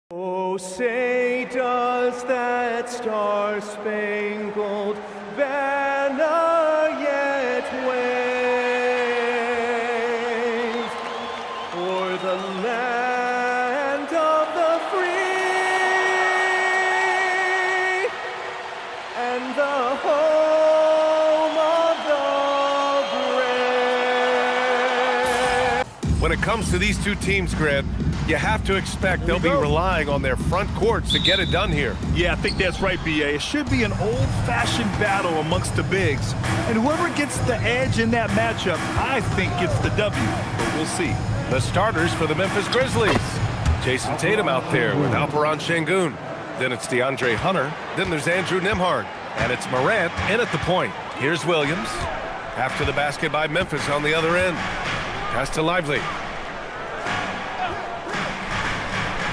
Oh, say does that star-spangled banner yet wave o'er the land of the free and the home of the brave? When it comes to these two teams, Grant, you have to expect they'll be relying on their front courts to get it done here. Yeah, I think that's right, B.A. It should be an old-fashioned battle amongst the bigs. And whoever gets the edge in that matchup, I think gets the W. But we'll see. The starters for the Memphis Grizzlies. Jason Tatum out there with Alperen Sengun. Then it's DeAndre Hunter. Then there's Andrew Nembhard. And it's Morant in at the point. Here's Williams. After the basket by Memphis on the other end. Pass to Lively.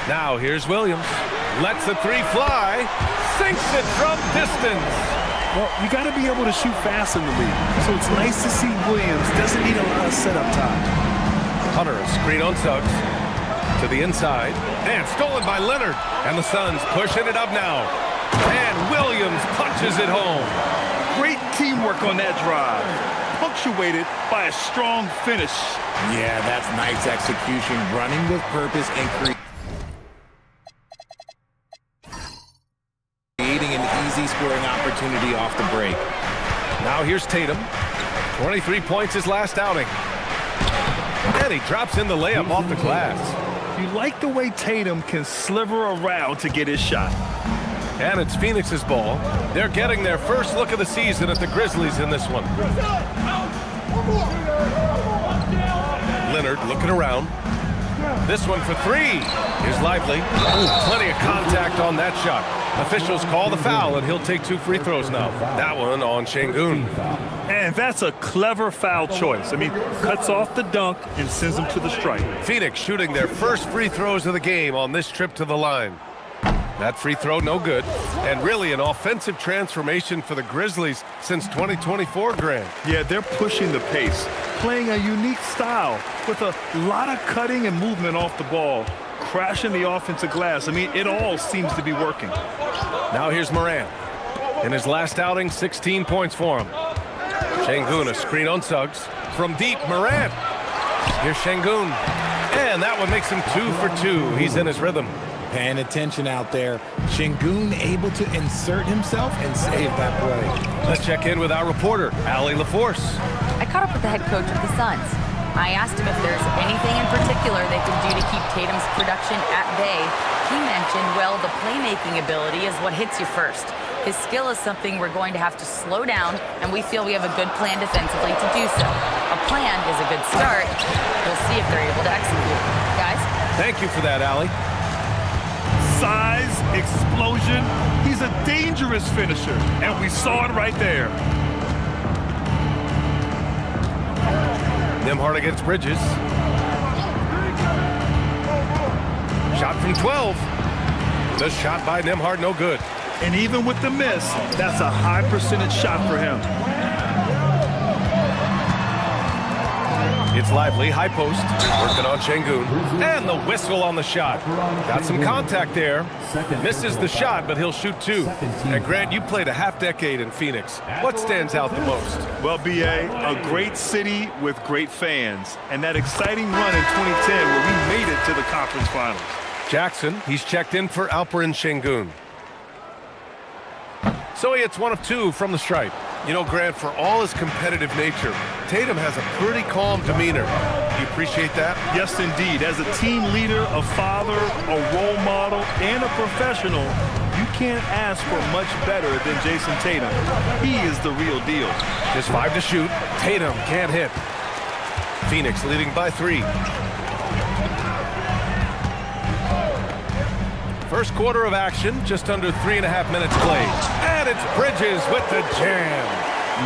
Now here's Williams. Lets the three fly. Sinks it from distance. Well, you got to be able to shoot fast in the league. So it's nice to see Williams doesn't need a lot of setup time. Hunter, a screen on Suggs. To the inside. And stolen by Leonard. And the Suns pushing it up now. And Williams punches it home. Great teamwork on that drive. Punctuated by a strong finish. Yeah, that's nice execution. Running with purpose and creating an easy scoring opportunity off the break. Now here's Tatum. 23 points his last outing. And he drops in the layup off the glass. You like the way Tatum can sliver around to get his shot. And it's Phoenix's ball. They're getting their first look of the season at the Grizzlies in this one. Leonard looking around. This one for three. Here's Lively. Ooh, plenty of contact on that shot. Officials call the foul, and he'll take 2 free throws now. That one on Sengun. And that's a clever foul choice. I mean, cuts off the dunk and sends him to the stripe. Phoenix shooting their first free throws of the game on this trip to the line. That free throw no good. And really an offensive transformation for the Grizzlies since 2024, Grant. Yeah, they're pushing the pace, playing a unique style with a lot of cutting and movement off the ball, crashing the offensive glass. I mean, it all seems to be working. Now here's Morant. In his last outing, 16 points for him. Sengun, a screen on Suggs. From deep, Morant. Here's Sengun. And that one makes him 2 for 2. He's in his rhythm. Paying attention out there. Sengun able to insert himself and save that play. Let's check in with our reporter, Allie LaForce. I caught up with the head coach of the Suns. I asked him if there's anything in particular they can do to keep Tatum's production at bay. He mentioned, well, the playmaking ability is what hits you first. His skill is something we're going to have to slow down, and we feel we have a good plan defensively to do so. A plan is a good start. We'll see if they're able to execute. Guys? Thank you for that, Allie. Size, explosion. He's a dangerous finisher, and we saw it right there. Nembhard against Bridges. Shot from 12. The shot by Nembhard, no good. And even with the miss, that's a high percentage shot for him. It's Lively, high post, working on Sengun. And the whistle on the shot. Got some contact there. Misses the shot, but he'll shoot 2. And Grant, you played a half-decade in Phoenix. What stands out the most? Well, B.A., a great city with great fans. And that exciting run in 2010 where we made it to the conference finals. Jackson, he's checked in for Alperen Sengun. So he hits 1 of 2 from the stripe. You know, Grant, for all his competitive nature, Tatum has a pretty calm demeanor. Do you appreciate that? Yes, indeed. As a team leader, a father, a role model, and a professional, you can't ask for much better than Jason Tatum. He is the real deal. Just 5 to shoot. Tatum can't hit. Phoenix leading by 3. First quarter of action, just under 3.5 minutes played. And it's Bridges with the jam.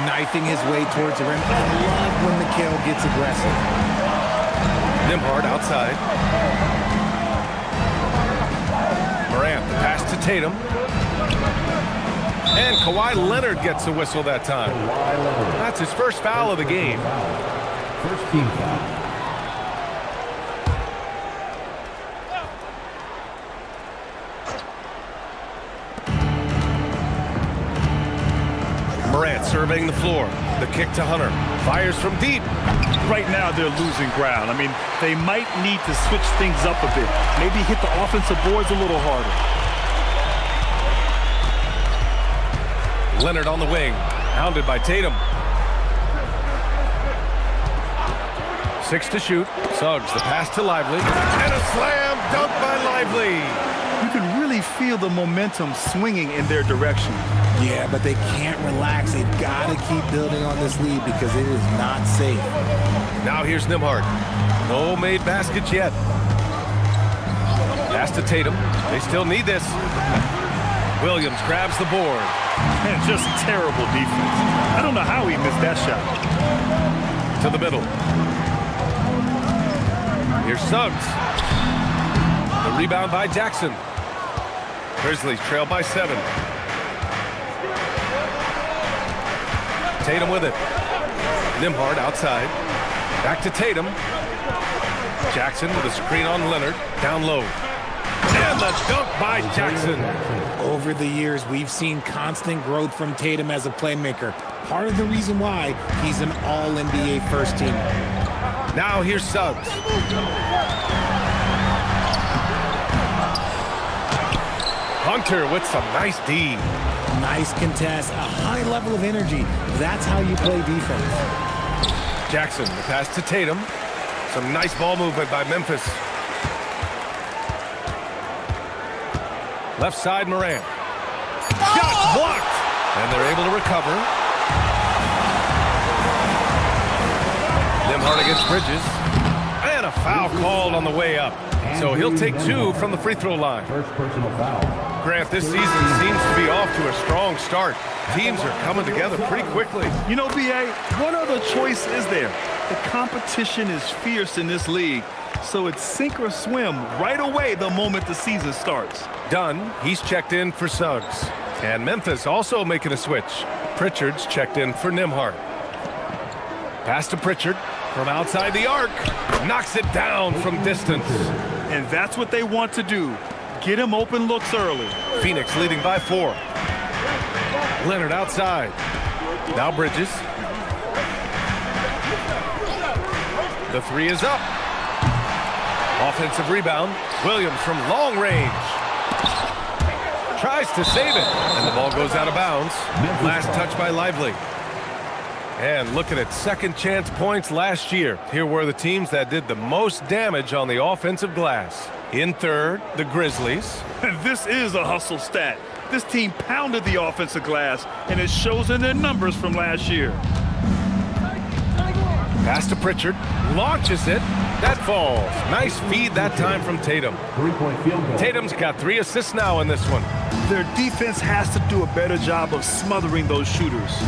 Knifing his way towards the rim. I love when Mikal gets aggressive. Nembhard outside. Morant, the pass to Tatum. And Kawhi Leonard gets a whistle that time. That's his first foul of the game. First team foul. Morant surveying the floor. The kick to Hunter. Fires from deep. Right now, they're losing ground. I mean, they might need to switch things up a bit. Maybe hit the offensive boards a little harder. Leonard on the wing. Hounded by Tatum. 6 to shoot. Suggs, the pass to Lively. And a slam dunk by Lively. You can really feel the momentum swinging in their direction. Yeah, but they can't relax. They've got to keep building on this lead because it is not safe. Now here's Nembhard. No made baskets yet. Pass to Tatum. They still need this. Williams grabs the board. And just terrible defense. I don't know how he missed that shot. To the middle. Here's Suggs. The rebound by Jackson. Grizzlies trail by 7. Tatum with it. Nembhard outside. Back to Tatum. Jackson with a screen on Leonard. Down low. And the dunk by Jackson. Over the years, we've seen constant growth from Tatum as a playmaker. Part of the reason why he's an all-NBA first teamer. Now here's Suggs. Hunter with some nice D. Nice contest, a high level of energy. That's how you play defense. Jackson, the pass to Tatum. Some nice ball movement by Memphis. Left side, Morant. Shots blocked! And they're able to recover. Nembhard against Bridges. And a foul called on the way up. So he'll take 2 from the free throw line. First personal foul. Grant, this season seems to be off to a strong start. Teams are coming together pretty quickly. You know, B.A., what other choice is there? The competition is fierce in this league, so it's sink or swim right away the moment the season starts. Dunn, he's checked in for Suggs. And Memphis also making a switch. Pritchard's checked in for Nembhard. Pass to Pritchard from outside the arc. Knocks it down from distance. And that's what they want to do. Get him open looks early. Phoenix leading by 4. Leonard outside. Now Bridges. The 3 is up. Offensive rebound. Williams from long range. Tries to save it. And the ball goes out of bounds. Last touch by Lively. And looking at second chance points last year. Here were the teams that did the most damage on the offensive glass. In third, the Grizzlies. And this is a hustle stat. This team pounded the offensive glass, and it shows in their numbers from last year. Pass to Pritchard. Launches it. That falls. Nice feed that time from Tatum. 3-point field goal. Tatum's got 3 assists now in this one. Their defense has to do a better job of smothering those shooters.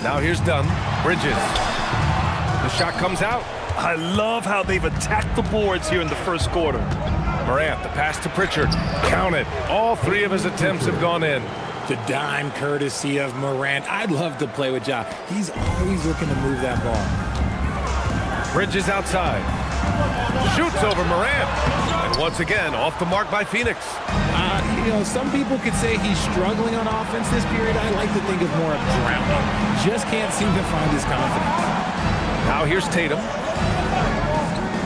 Now here's Dunn. Bridges. The shot comes out. I love how they've attacked the boards here in the first quarter. Morant, the pass to Pritchard. Counted. All 3 of his attempts have gone in. The dime courtesy of Morant. I'd love to play with Ja. He's always looking to move that ball. Bridges outside. Shoots over Morant. And once again, off the mark by Phoenix. You know, some people could say he's struggling on offense this period. I like to think of more of drowning. Just can't seem to find his confidence. Now here's Tatum.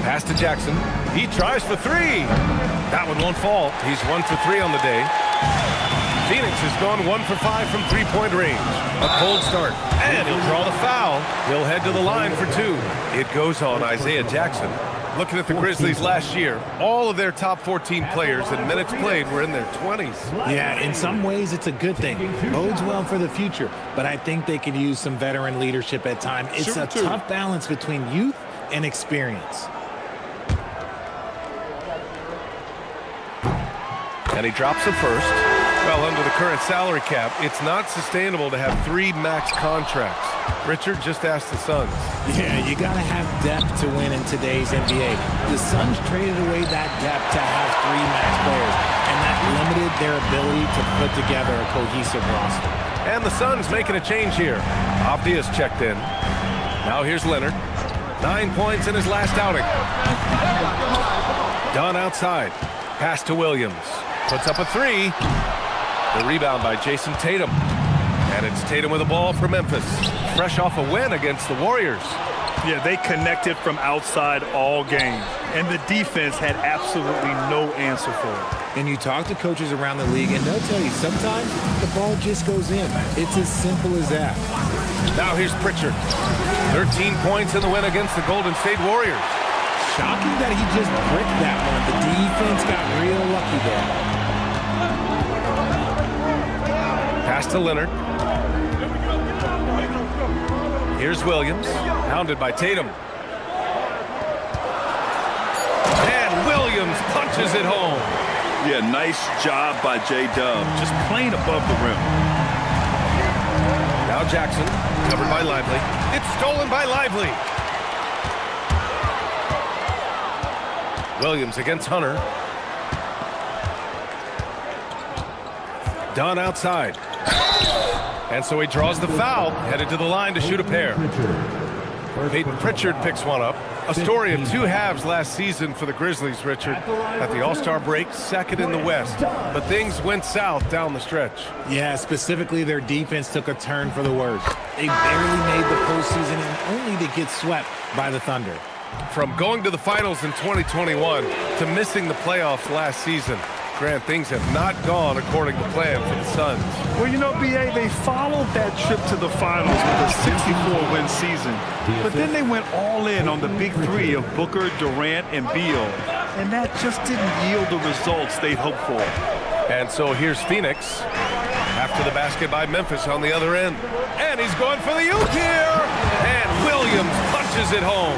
Pass to Jackson. He tries for 3. That one won't fall. He's 1 for 3 on the day. Phoenix has gone 1 for 5 from three-point range. A cold start. And he'll draw the foul. He'll head to the line for 2. It goes on Isaiah Jackson. Looking at the Grizzlies last year, all of their top 14 players in minutes played were in their 20s. Yeah, in some ways it's a good thing. Bodes well for the future, but I think they could use some veteran leadership at times. It's a tough balance between youth and experience. And he drops the first. Well, under the current salary cap, it's not sustainable to have 3 max contracts. Richard just asked the Suns. Yeah, you got to have depth to win in today's NBA. The Suns traded away that depth to have 3 max players, and that limited their ability to put together a cohesive roster. And the Suns making a change here. Avdia's checked in. Now here's Leonard. 9 points in his last outing. Dunn outside. Pass to Williams. Puts up a 3. The rebound by Jason Tatum. And it's Tatum with the ball for Memphis. Fresh off a win against the Warriors. Yeah, they connected from outside all game. And the defense had absolutely no answer for it. And you talk to coaches around the league, and they'll tell you sometimes the ball just goes in. It's as simple as that. Now here's Pritchard. 13 points in the win against the Golden State Warriors. Shocking that he just bricked that one. The defense got real lucky there. Pass to Leonard. Here's Williams, hounded by Tatum. And Williams punches it home. Yeah, nice job by J-Dub. Just playing above the rim. Now Jackson, covered by Lively. It's stolen by Lively. Williams against Hunter. Dunn outside. And so he draws the foul, headed to the line to shoot a pair. Peyton Pritchard picks one up. A story of two halves last season for the Grizzlies, Richard. At the All-Star break, second in the West. But things went south down the stretch. Yeah, specifically their defense took a turn for the worse. They barely made the postseason and only to get swept by the Thunder. From going to the finals in 2021 to missing the playoffs last season, Grant, things have not gone according to plan for the Suns. Well, you know, B.A., they followed that trip to the finals with a 64-win season. But then they went all in on the big three of Booker, Durant, and Beal. And that just didn't yield the results they'd hoped for. And so here's Phoenix. After the basket by Memphis on the other end. And he's going for the oop here. And Williams punches it home.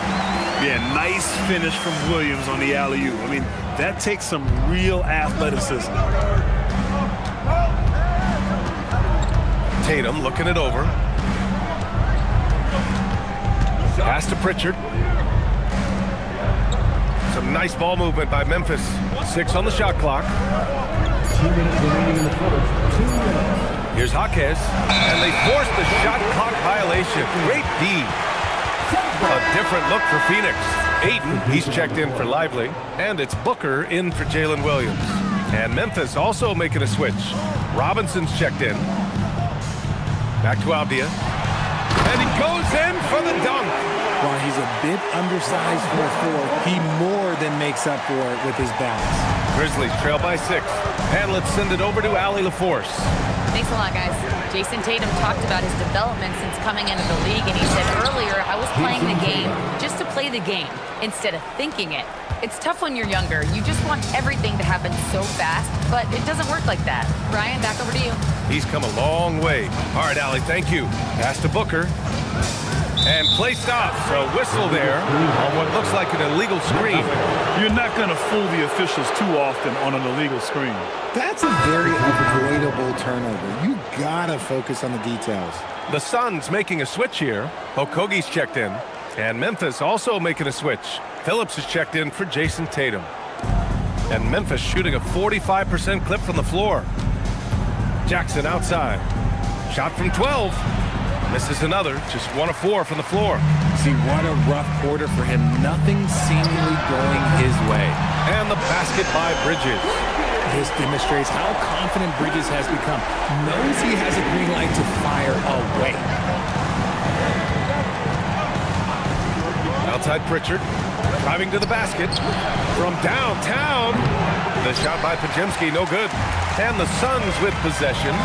Yeah, nice finish from Williams on the alley-oop. I mean, that takes some real athleticism. Tatum looking it over. Pass to Pritchard. Some nice ball movement by Memphis. 6 on the shot clock. 2 minutes remaining in the fourth. 2 minutes. Here's Jaquez. And they force the shot clock violation. Great D. A different look for Phoenix. Ayton, he's checked in for Lively. And it's Booker in for Jalen Williams. And Memphis also making a switch. Robinson's checked in. Back to Avdia. And he goes in for the dunk. While he's a bit undersized for a 4, he more than makes up for it with his balance. Grizzlies trail by 6. And let's send it over to Allie LaForce. Thanks a lot, guys. Jason Tatum talked about his development since coming into the league, and he said earlier, I was playing the game just to play the game instead of thinking it. It's tough when you're younger. You just want everything to happen so fast, but it doesn't work like that. Brian, back over to you. He's come a long way. All right, Allie, thank you. Pass to Booker. And play stops. A whistle there on what looks like an illegal screen. You're not going to fool the officials too often on an illegal screen. That's a very avoidable turnover. You gotta focus on the details. The Suns making a switch here. Okogie's checked in. And Memphis also making a switch. Phillips is checked in for Jason Tatum. And Memphis shooting a 45% clip from the floor. Jackson outside. Shot from 12. Misses another. Just 1 of 4 from the floor. See, what a rough quarter for him. Nothing seemingly going his way. And the basket by Bridges. This demonstrates how confident Bridges has become. Knows he has a green light to fire away. Outside Pritchard. Driving to the basket. From downtown. The shot by Podziemski, no good. And the Suns with possession.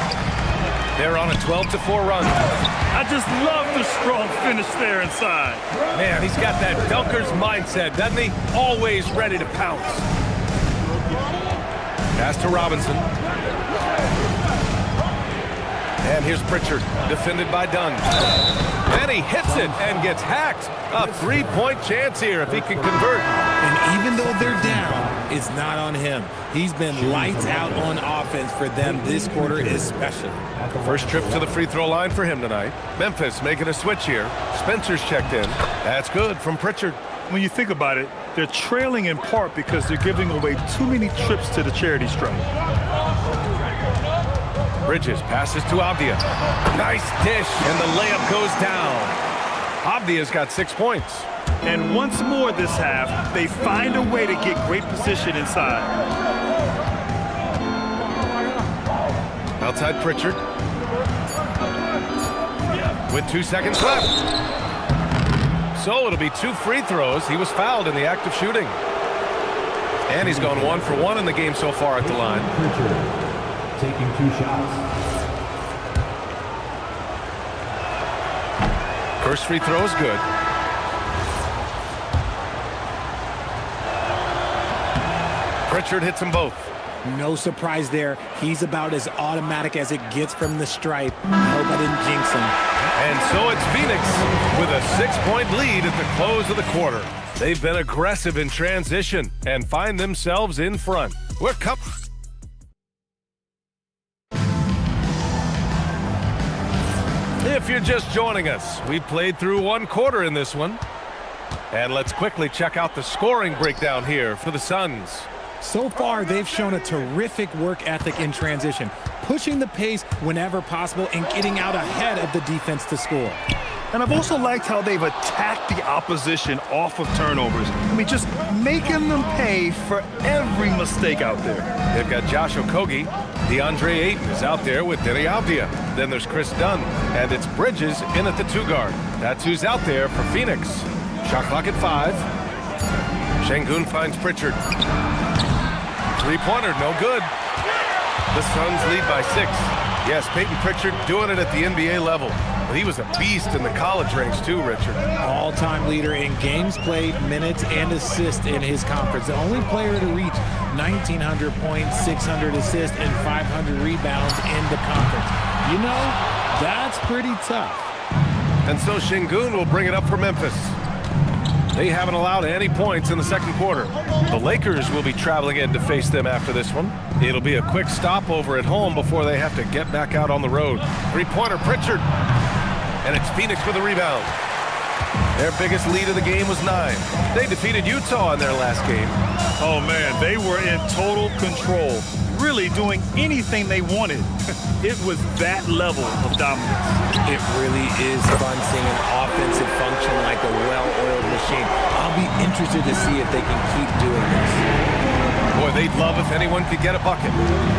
They're on a 12-4 run. I just love the strong finish there inside. Man, he's got that dunker's mindset, doesn't he? Always ready to pounce. Pass to Robinson. And here's Pritchard, defended by Dunn. And he hits it and gets hacked. A 3-point chance here if he can convert. And even though they're down, it's not on him. He's been lights out on offense for them this quarter especially. First trip to the free throw line for him tonight. Memphis making a switch here. Spencer's checked in. That's good from Pritchard. When you think about it, they're trailing in part because they're giving away too many trips to the charity stripe. Bridges passes to Avdia. Nice dish, and the layup goes down. Avdia's got 6 points. And once more this half, they find a way to get great position inside. Outside Pritchard. with 2 seconds left. So it'll be 2 free throws. He was fouled in the act of shooting. And he's gone 1 for 1 in the game so far at the line. Pritchard taking 2 shots. First free throw is good. Pritchard hits them both. No surprise there. He's about as automatic as it gets from the stripe. I hope I didn't jinx him. And so it's Phoenix with a 6-point lead at the close of the quarter. They've been aggressive in transition and find themselves in front. We're If you're just joining us, we played through 1 quarter in this one. And let's quickly check out the scoring breakdown here for the Suns. So far, they've shown a terrific work ethic in transition, pushing the pace whenever possible and getting out ahead of the defense to score. And I've also liked how they've attacked the opposition off of turnovers. I mean, just making them pay for every mistake out there. They've got Josh Okogie. DeAndre Ayton is out there with Denny Avdia. Then there's Chris Dunn. And it's Bridges in at the 2 guard. That's who's out there for Phoenix. Shot clock at 5. Şengün finds Pritchard. 3-pointer, no good. The Suns lead by 6. Yes, Peyton Pritchard doing it at the NBA level. But he was a beast in the college ranks too, Richard. All-time leader in games played, minutes, and assists in his conference. The only player to reach 1,900 points, 600 assists, and 500 rebounds in the conference. You know, that's pretty tough. And so Şengün will bring it up for Memphis. They haven't allowed any points in the second quarter. The Lakers will be traveling in to face them after this one. It'll be a quick stopover at home before they have to get back out on the road. 3-pointer, Pritchard. And it's Phoenix with a rebound. Their biggest lead of the game was 9. They defeated Utah in their last game. Oh, man, they were in total control, really doing anything they wanted. It was that level of dominance. It really is fun seeing an offensive function like a well-oiled machine. I'll be interested to see if they can keep doing this. Boy, they'd love if anyone could get a bucket.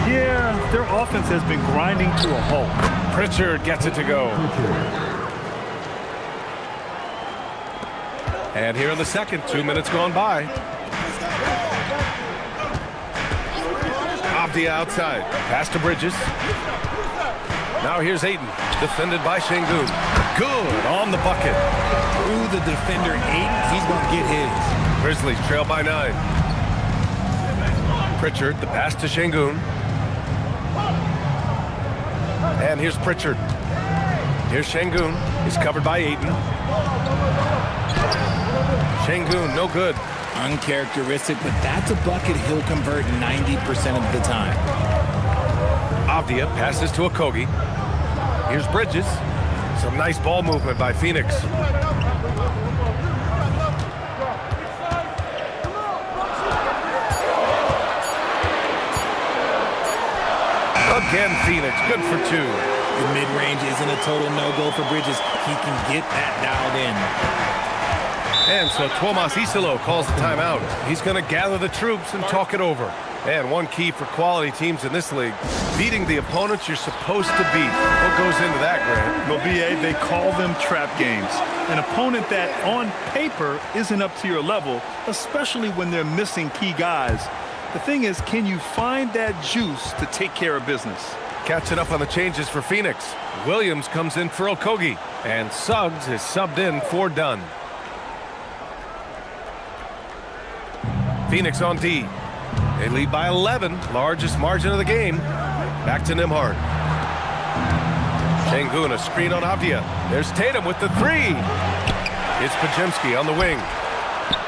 Yeah, their offense has been grinding to a halt. Pritchard gets it to go. And here in the second, 2 minutes gone by. Avdia outside. Pass to Bridges. Now here's Ayton. Defended by Şengün. Good on the bucket. Through the defender, Ayton, he's going to get his. Grizzlies trail by 9. Pritchard, the pass to Şengün. And here's Pritchard. Here's Şengün. He's covered by Ayton. Şengün, no good. Uncharacteristic, but that's a bucket he'll convert 90% of the time. Avdia passes to Okogie. Here's Bridges. Some nice ball movement by Phoenix. Again, Phoenix, good for 2. The mid-range isn't a total no-go for Bridges. He can get that dialed in. And so Tomas Isalo calls the timeout. He's going to gather the troops and talk it over. And one key for quality teams in this league, beating the opponents you're supposed to beat. What goes into that, Grant? Well, B.A., they call them trap games. An opponent that, on paper, isn't up to your level, especially when they're missing key guys. The thing is, can you find that juice to take care of business? Catching up on the changes for Phoenix. Williams comes in for Okogie. And Suggs is subbed in for Dunn. Phoenix on D. They lead by 11, largest margin of the game. Back to Nembhard. Şengün, a screen on Avdia. There's Tatum with the 3. It's Podziemski on the wing.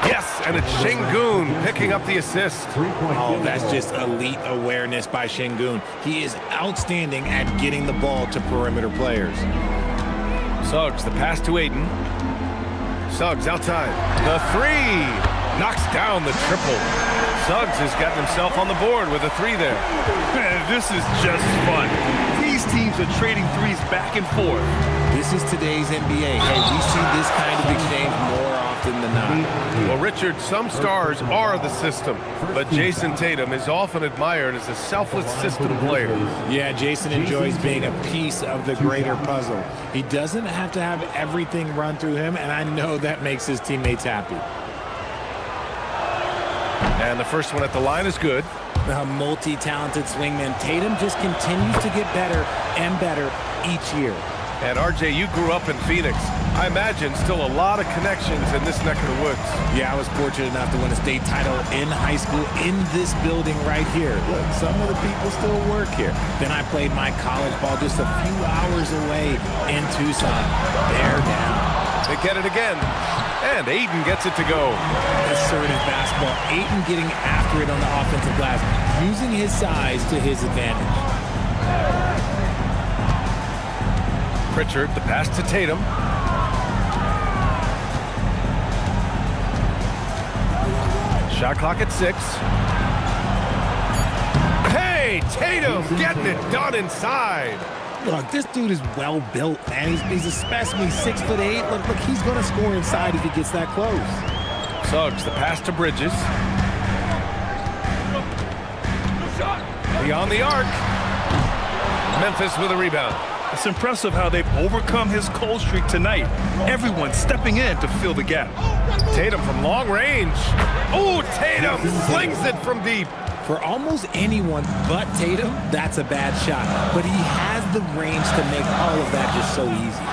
Yes, and it's Şengün picking up the assist. Oh, that's just elite awareness by Şengün. He is outstanding at getting the ball to perimeter players. Suggs, the pass to Ayton. Suggs outside. The 3. Knocks down the triple. Suggs has gotten himself on the board with a 3 there. Man, this is just fun. These teams are trading threes back and forth. This is today's NBA. Hey, we see this kind of exchange more often than not. Well, Richard, some stars are the system, but Jason Tatum is often admired as a selfless system player. Yeah, Jason enjoys being a piece of the greater puzzle. He doesn't have to have everything run through him, and I know that makes his teammates happy. And the first one at the line is good. A multi-talented swingman, Tatum just continues to get better and better each year. And RJ, you grew up in Phoenix. I imagine still a lot of connections in this neck of the woods. Yeah, I was fortunate enough to win a state title in high school in this building right here. Look, some of the people still work here. Then I played my college ball just a few hours away in Tucson. They're down. They get it again. And Ayton gets it to go. Assertive basketball. Ayton getting after it on the offensive glass, using his size to his advantage. Pritchard, the pass to Tatum. Shot clock at 6. Hey, Tatum getting it done inside. Look, this dude is well built, man. He's a specimen. He's 6'8". Look, he's going to score inside if he gets that close. Suggs, the pass to Bridges. Beyond the arc. Memphis with a rebound. It's impressive how they've overcome his cold streak tonight. Everyone stepping in to fill the gap. Tatum from long range. Oh, Tatum slings it from deep. For almost anyone but Tatum, that's a bad shot. But he has the range to make all of that just so easy.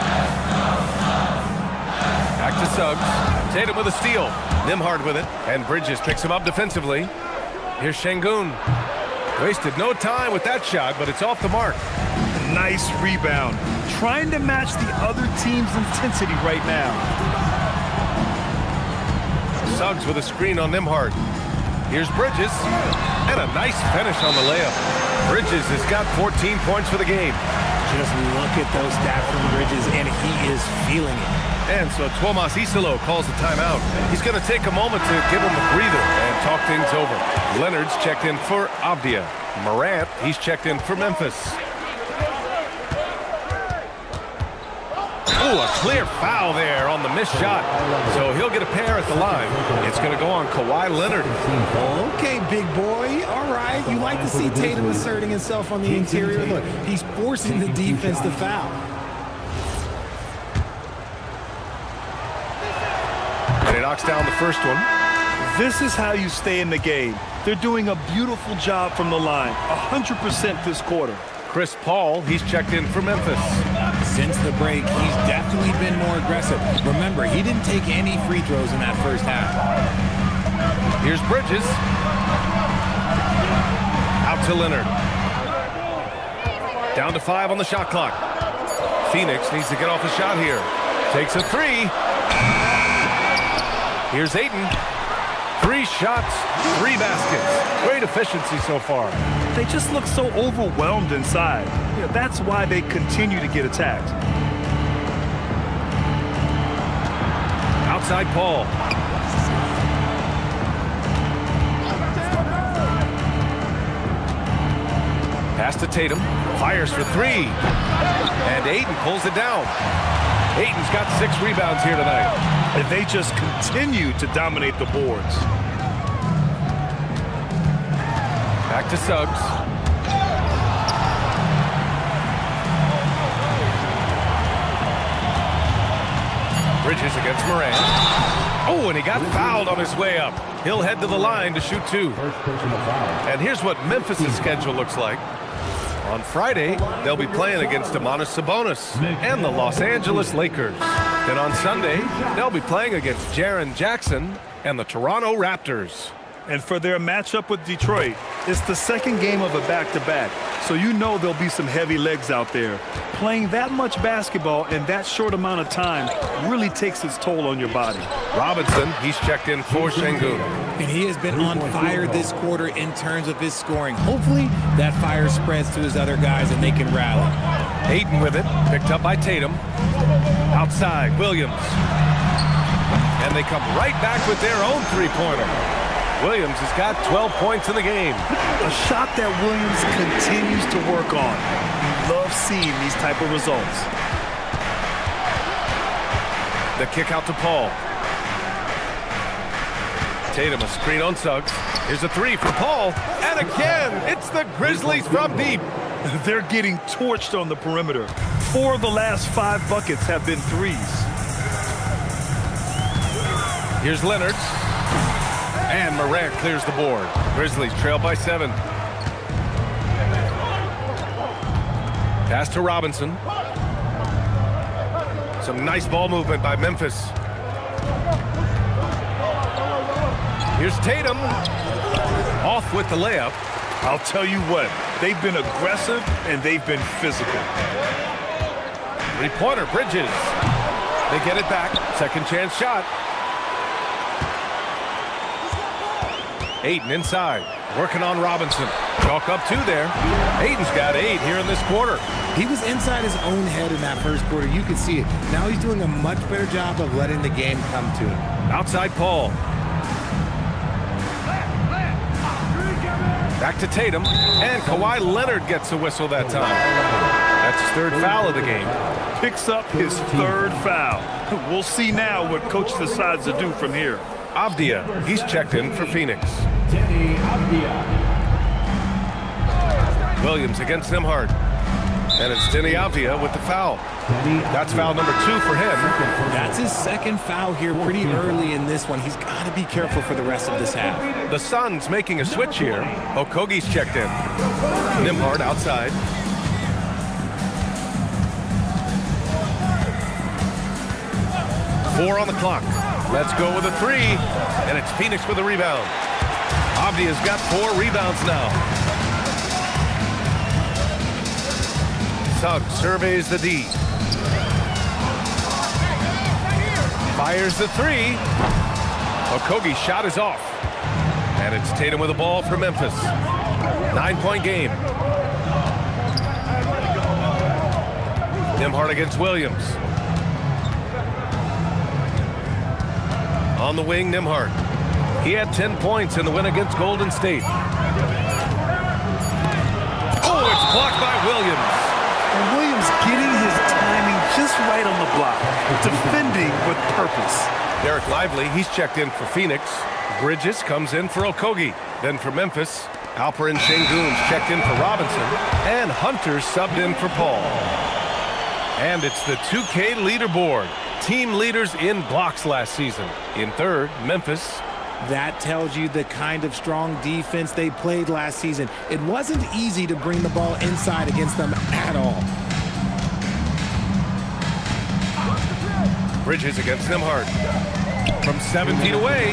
Back to Suggs. Tatum with a steal. Nembhard with it. And Bridges picks him up defensively. Here's Şengün. Wasted no time with that shot, but it's off the mark. Nice rebound. Trying to match the other team's intensity right now. Suggs with a screen on Nembhard. Here's Bridges. And a nice finish on the layup. Bridges has got 14 points for the game. Just look at those stats from Bridges, and he is feeling it. And so Tuomas Isalo calls a timeout. He's going to take a moment to give him a breather and talk things over. Leonard's checked in for Avdia. Morant, he's checked in for Memphis. Oh, a clear foul there on the missed shot. So he'll get a pair at the line. It's going to go on Kawhi Leonard. Okay, big boy. All right. You like to see Tatum asserting himself on the interior. Look, he's forcing the defense to foul. And he knocks down the first one. This is how you stay in the game. They're doing a beautiful job from the line. 100% this quarter. Chris Paul, he's checked in for Memphis. Since the break, he's definitely been more aggressive. Remember, he didn't take any free throws in that first half. Here's Bridges. Out to Leonard. Down to 5 on the shot clock. Phoenix needs to get off a shot here. Takes a 3. Here's Ayton. 3 shots, 3 baskets. Great efficiency so far. They just look so overwhelmed inside. Yeah, that's why they continue to get attacked. Outside Paul. Pass to Tatum. Fires for 3. And Ayton pulls it down. Ayton's got 6 rebounds here tonight. And they just continue to dominate the boards. Back to Suggs. Bridges against Morant. Oh, and he got fouled on his way up. He'll head to the line to shoot 2. And here's what Memphis' schedule looks like. On Friday, they'll be playing against Domantas Sabonis and the Los Angeles Lakers. Then on Sunday, they'll be playing against Jaren Jackson and the Toronto Raptors. And for their matchup with Detroit, it's the second game of a back-to-back. So you know there'll be some heavy legs out there. Playing that much basketball in that short amount of time really takes its toll on your body. Robinson, he's checked in for Şengün. And he has been on fire this quarter in terms of his scoring. Hopefully that fire spreads to his other guys and they can rally. Ayton with it, picked up by Tatum. Outside, Williams. And they come right back with their own three-pointer. Williams has got 12 points in the game. A shot that Williams continues to work on. Love seeing these type of results. The kick out to Paul. Tatum, a screen on Suggs. Here's a three from Paul. And again, it's the Grizzlies from deep. They're getting torched on the perimeter. 4 of the last 5 buckets have been threes. Here's Leonard. And Morant clears the board. Grizzlies trail by 7. Pass to Robinson. Some nice ball movement by Memphis. Here's Tatum. Off with the layup. I'll tell you what, they've been aggressive and they've been physical. Three-pointer, Bridges. They get it back. Second chance shot. Ayton inside. Working on Robinson. Chalk up 2 there. Ayton's got 8 here in this quarter. He was inside his own head in that first quarter. You could see it. Now he's doing a much better job of letting the game come to him. Outside Paul. Back to Tatum. And Kawhi Leonard gets a whistle that time. That's his 3rd foul of the game. Picks up his 3rd foul. We'll see now what coach decides to do from here. Avdia, he's checked in for Phoenix. Denny Avdia. Williams against Nembhard. And it's Denny Avdia with the foul. That's foul number 2 for him. That's his 2nd foul here pretty early in this one. He's got to be careful for the rest of this half. The Suns making a switch here. Okogie's checked in. Nembhard outside. Four on the clock. Let's go with a 3. And it's Phoenix with a rebound. Avdia's got 4 rebounds now. Suggs surveys the D. Fires the 3. Okogie's shot is off. And it's Tatum with the ball for Memphis. 9-point game. Nembhard against Williams. On the wing, Nembhard. He had 10 points in the win against Golden State. Oh, it's blocked by Williams. And Williams getting his timing just right on the block. Defending with purpose. Derek Lively, he's checked in for Phoenix. Bridges comes in for Okogie. Then for Memphis, Alperen Sengun's checked in for Robinson. And Hunter subbed in for Paul. And it's the 2K leaderboard. Team leaders in blocks last season. In 3rd, Memphis. That tells you the kind of strong defense they played last season. It wasn't easy to bring the ball inside against them at all. Bridges against Nembhard. From 7 feet away.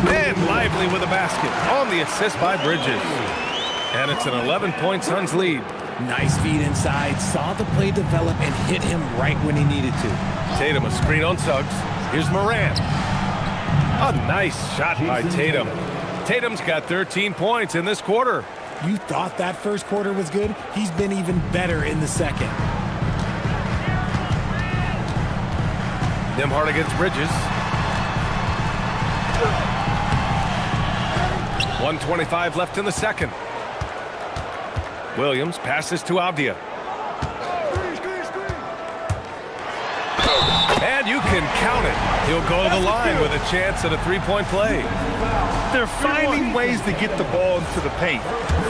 And Lively with a basket on the assist by Bridges. And it's an 11-point Suns lead. Nice feed inside, saw the play develop and hit him right when he needed to. Tatum, a screen on Suggs. Here's Morant. A nice shot by Tatum. Tatum's got 13 points in this quarter. You thought that first quarter was good? He's been even better in the second. Nembhard against Bridges. 1:25 left in the second. Williams passes to Avdia. And you can count it. He'll go to the line with a chance at a 3-point play. They're finding ways to get the ball into the paint.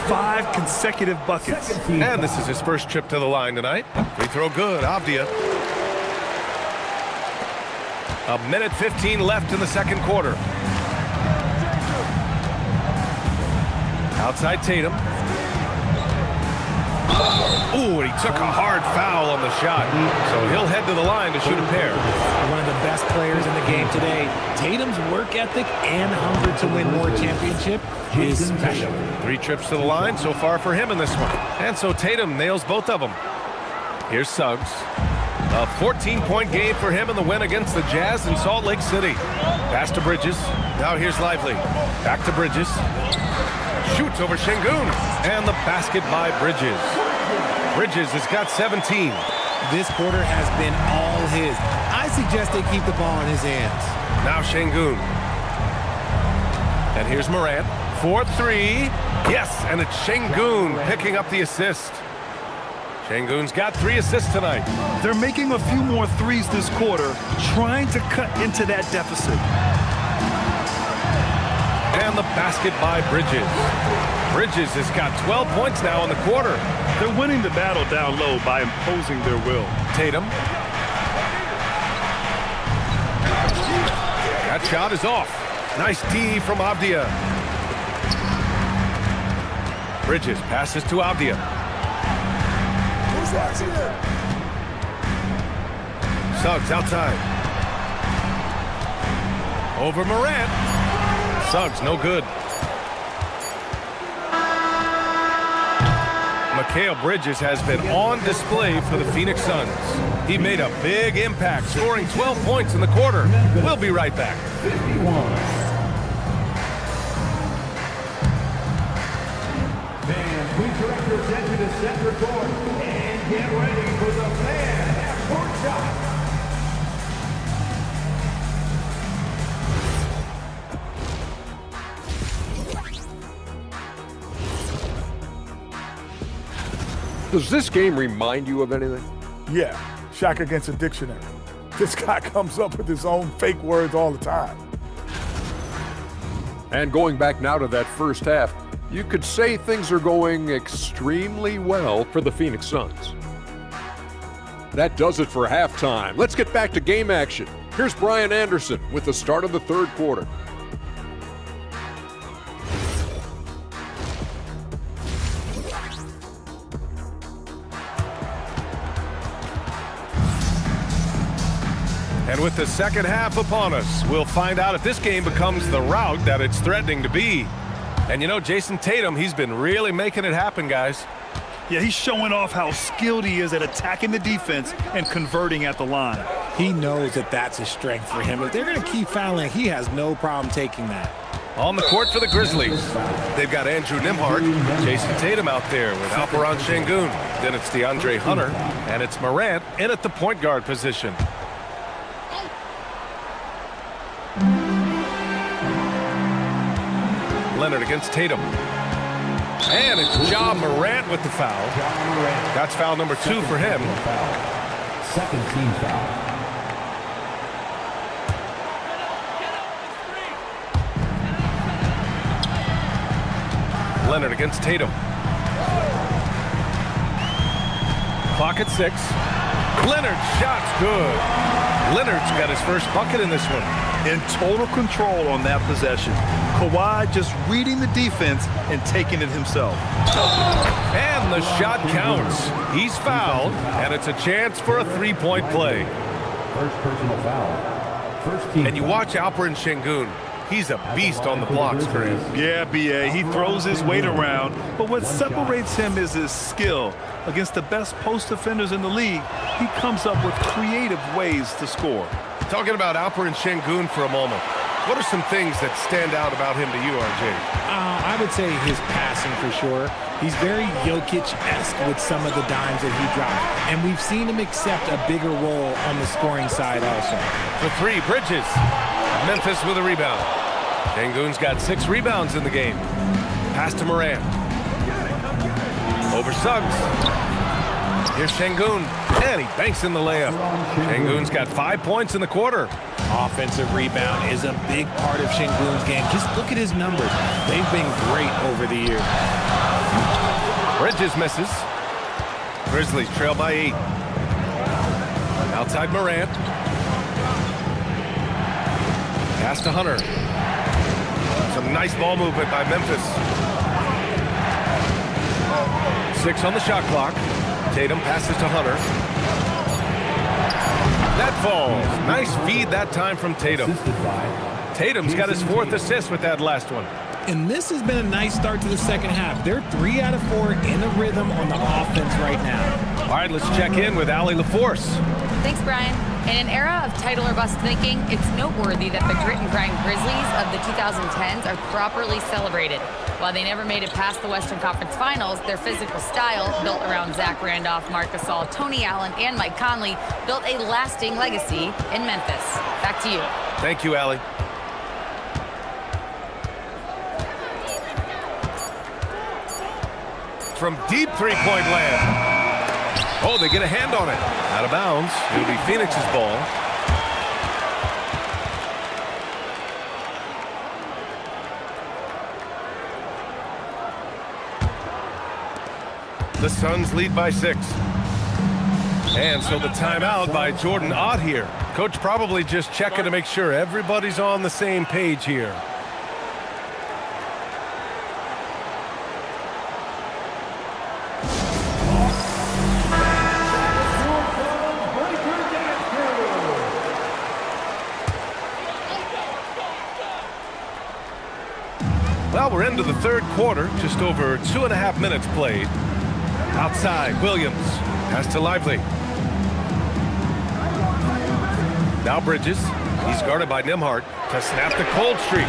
5 consecutive buckets. And this is his first trip to the line tonight. Free throw good, Avdia. 1:15 left in the second quarter. Outside Tatum. Ooh, and he took a hard foul on the shot. So he'll head to the line to shoot a pair. One of the best players in the game today. Tatum's work ethic and hunger to win more championship is special. 3 trips to the line so far for him in this one. And so Tatum nails both of them. Here's Suggs. A 14-point game for him in the win against the Jazz in Salt Lake City. Pass to Bridges. Now here's Lively. Back to Bridges. Shoots over Sengun. And the basket by Bridges. Bridges has got 17. This quarter has been all his. I suggest they keep the ball in his hands. Now Sengun. And here's Morant. 4-3. Yes, and it's Sengun picking up the assist. Şengün's got 3 assists tonight. They're making a few more threes this quarter, trying to cut into that deficit. And the basket by Bridges. Bridges has got 12 points now in the quarter. They're winning the battle down low by imposing their will. Tatum. That shot is off. Nice D from Avdia. Bridges passes to Avdia. Suggs outside. Over Morant. Suggs no good. Mikal Bridges has been on display for the Phoenix Suns. He made a big impact, scoring 12 points in the quarter. We'll be right back. 51. Fans, please direct your attention to center court and get ready for the fan half-court shot. Does this game remind you of anything? Yeah, Shaq against a dictionary. This guy comes up with his own fake words all the time. And going back now to that first half, you could say things are going extremely well for the Phoenix Suns. That does it for halftime. Let's get back to game action. Here's Brian Anderson with the start of the third quarter. And with the second half upon us, we'll find out if this game becomes the rout that it's threatening to be. And you know, Jason Tatum, he's been really making it happen, guys. Yeah, he's showing off how skilled he is at attacking the defense and converting at the line. He knows that that's a strength for him. If they're going to keep fouling, he has no problem taking that. On the court for the Grizzlies, they've got Andrew Nembhard, Jason Tatum out there with Alperen Şengün. Then it's DeAndre Hunter, and it's Morant in at the point guard position. Leonard against Tatum. And it's Ja Morant with the foul. That's foul number 2 for him. Second team foul. Leonard against Tatum. Clock at 6. Leonard's shot's good. Leonard's got his first bucket in this one. In total control on that possession. Kawhi just reading the defense and taking it himself. And the shot counts. He's fouled, and it's a chance for a three-point play. First personal foul. First team. And you watch Alperen Şengün. He's a beast on the blocks, Graham. Yeah, B.A., he throws his weight around, but what separates him is his skill. Against the best post defenders in the league, he comes up with creative ways to score. Talking about Alperen Şengün for a moment. What are some things that stand out about him to you, RJ? I would say his passing for sure. He's very Jokic-esque with some of the dimes that he dropped. And we've seen him accept a bigger role on the scoring side also. For 3, Bridges. Memphis with a rebound. Şengün's got 6 rebounds in the game. Pass to Morant. Over Suggs. Here's Şengün. And he banks in the layup. Şengün's got 5 points in the quarter. Offensive rebound is a big part of Şengün's game. Just look at his numbers. They've been great over the years. Bridges misses. Grizzlies trail by 8. Outside Morant. Pass to Hunter. Some nice ball movement by Memphis. 6 on the shot clock. Tatum passes to Hunter. That falls. Nice feed that time from Tatum. Tatum's got his 4th assist with that last one. And this has been a nice start to the second half. They're 3 out of 4 in a rhythm on the offense right now. All right, let's check in with Allie LaForce. Thanks, Brian. In an era of title or bust thinking, it's noteworthy that the grit and grind Grizzlies of the 2010s are properly celebrated. While they never made it past the Western Conference Finals, their physical style, built around Zach Randolph, Marc Gasol, Tony Allen, and Mike Conley, built a lasting legacy in Memphis. Back to you. Thank you, Allie. From deep three-point land. Oh, they get a hand on it. Out of bounds. It'll be Phoenix's ball. The Suns lead by 6. And so the timeout by Jordan Ott here. Coach probably just checking to make sure everybody's on the same page here. Well, we're into the third quarter, just over 2.5 minutes played. Outside, Williams, pass to Lively. Now Bridges, he's guarded by Nembhard to snap the cold streak.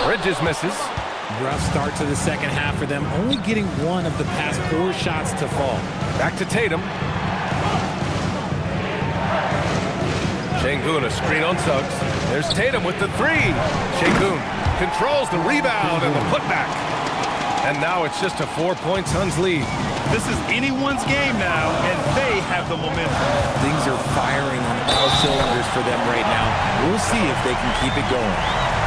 Bridges misses. Rough start to the second half for them, only getting one of the past 4 shots to fall. Back to Tatum. Şengün, a screen on Suggs. There's Tatum with the 3. Şengün controls the rebound and the putback. And now it's just a 4-point Suns lead. This is anyone's game now, and they have the momentum. Things are firing on all cylinders for them right now. We'll see if they can keep it going.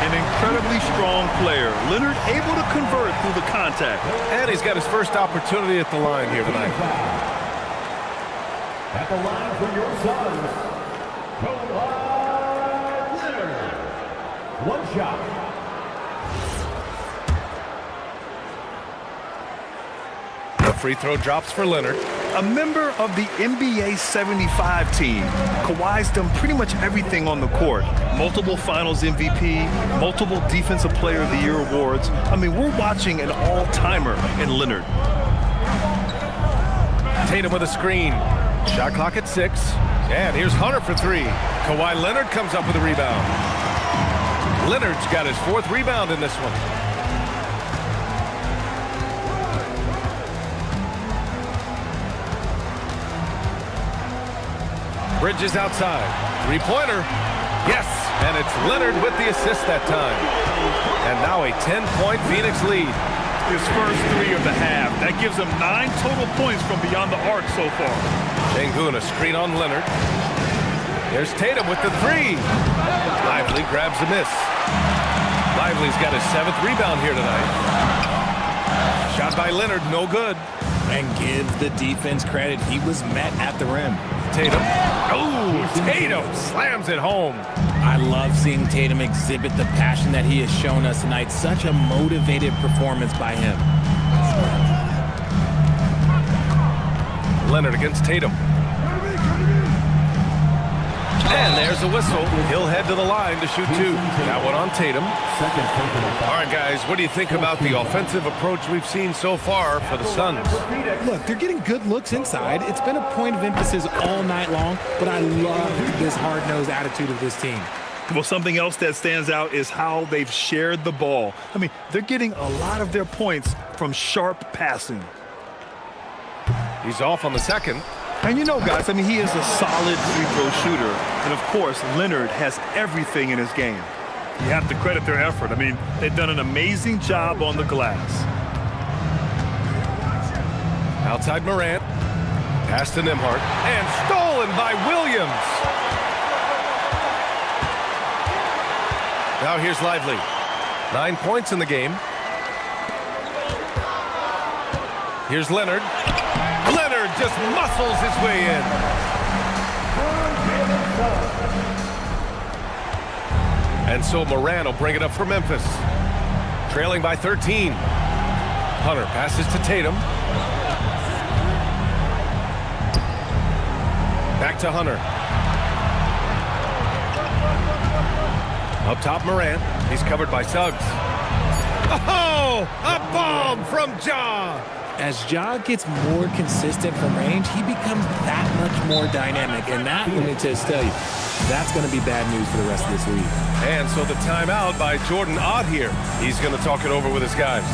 An incredibly strong player. Leonard able to convert through the contact. And he's got his first opportunity at the line here tonight. At the line for your Suns, Kawhi Leonard. 1 shot. The free throw drops for Leonard. A member of the NBA 75 team, Kawhi's done pretty much everything on the court. Multiple Finals MVP, multiple Defensive Player of the Year awards. I mean, we're watching an all-timer in Leonard. Tatum with a screen. Shot clock at 6. And here's Hunter for 3. Kawhi Leonard comes up with a rebound. Leonard's got his 4th rebound in this one. Bridges outside. 3-pointer. Yes, and it's Leonard with the assist that time. And now a 10-point Phoenix lead. His first 3 of the half. That gives him 9 total points from beyond the arc so far. Şengün, a screen on Leonard. There's Tatum with the 3. Lively grabs a miss. Lively's got his 7th rebound here tonight. Shot by Leonard, no good. And give the defense credit. He was met at the rim. Tatum. Oh, Tatum slams it home. I love seeing Tatum exhibit the passion that he has shown us tonight. Such a motivated performance by him. Leonard against Tatum. And there's a whistle. He'll head to the line to shoot 2. That one on Tatum. All right, guys, what do you think about the offensive approach we've seen so far for the Suns? Look, they're getting good looks inside. It's been a point of emphasis all night long, but I love this hard-nosed attitude of this team. Well, something else that stands out is how they've shared the ball. I mean, they're getting a lot of their points from sharp passing. He's off on the 2nd. And you know, guys, I mean, he is a solid free throw shooter. And, of course, Leonard has everything in his game. You have to credit their effort. I mean, they've done an amazing job on the glass. Outside Morant. Pass to Nembhard. And stolen by Williams. Now here's Lively. 9 points in the game. Here's Leonard. Leonard just muscles his way in. And so Morant will bring it up for Memphis. Trailing by 13. Hunter passes to Tatum. Back to Hunter. Up top, Morant. He's covered by Suggs. Oh, a bomb from Ja. As Ja gets more consistent from range, he becomes that much more dynamic. And that, let me just tell you, that's going to be bad news for the rest of this league. And so the timeout by Jordan Ott here. He's going to talk it over with his guys.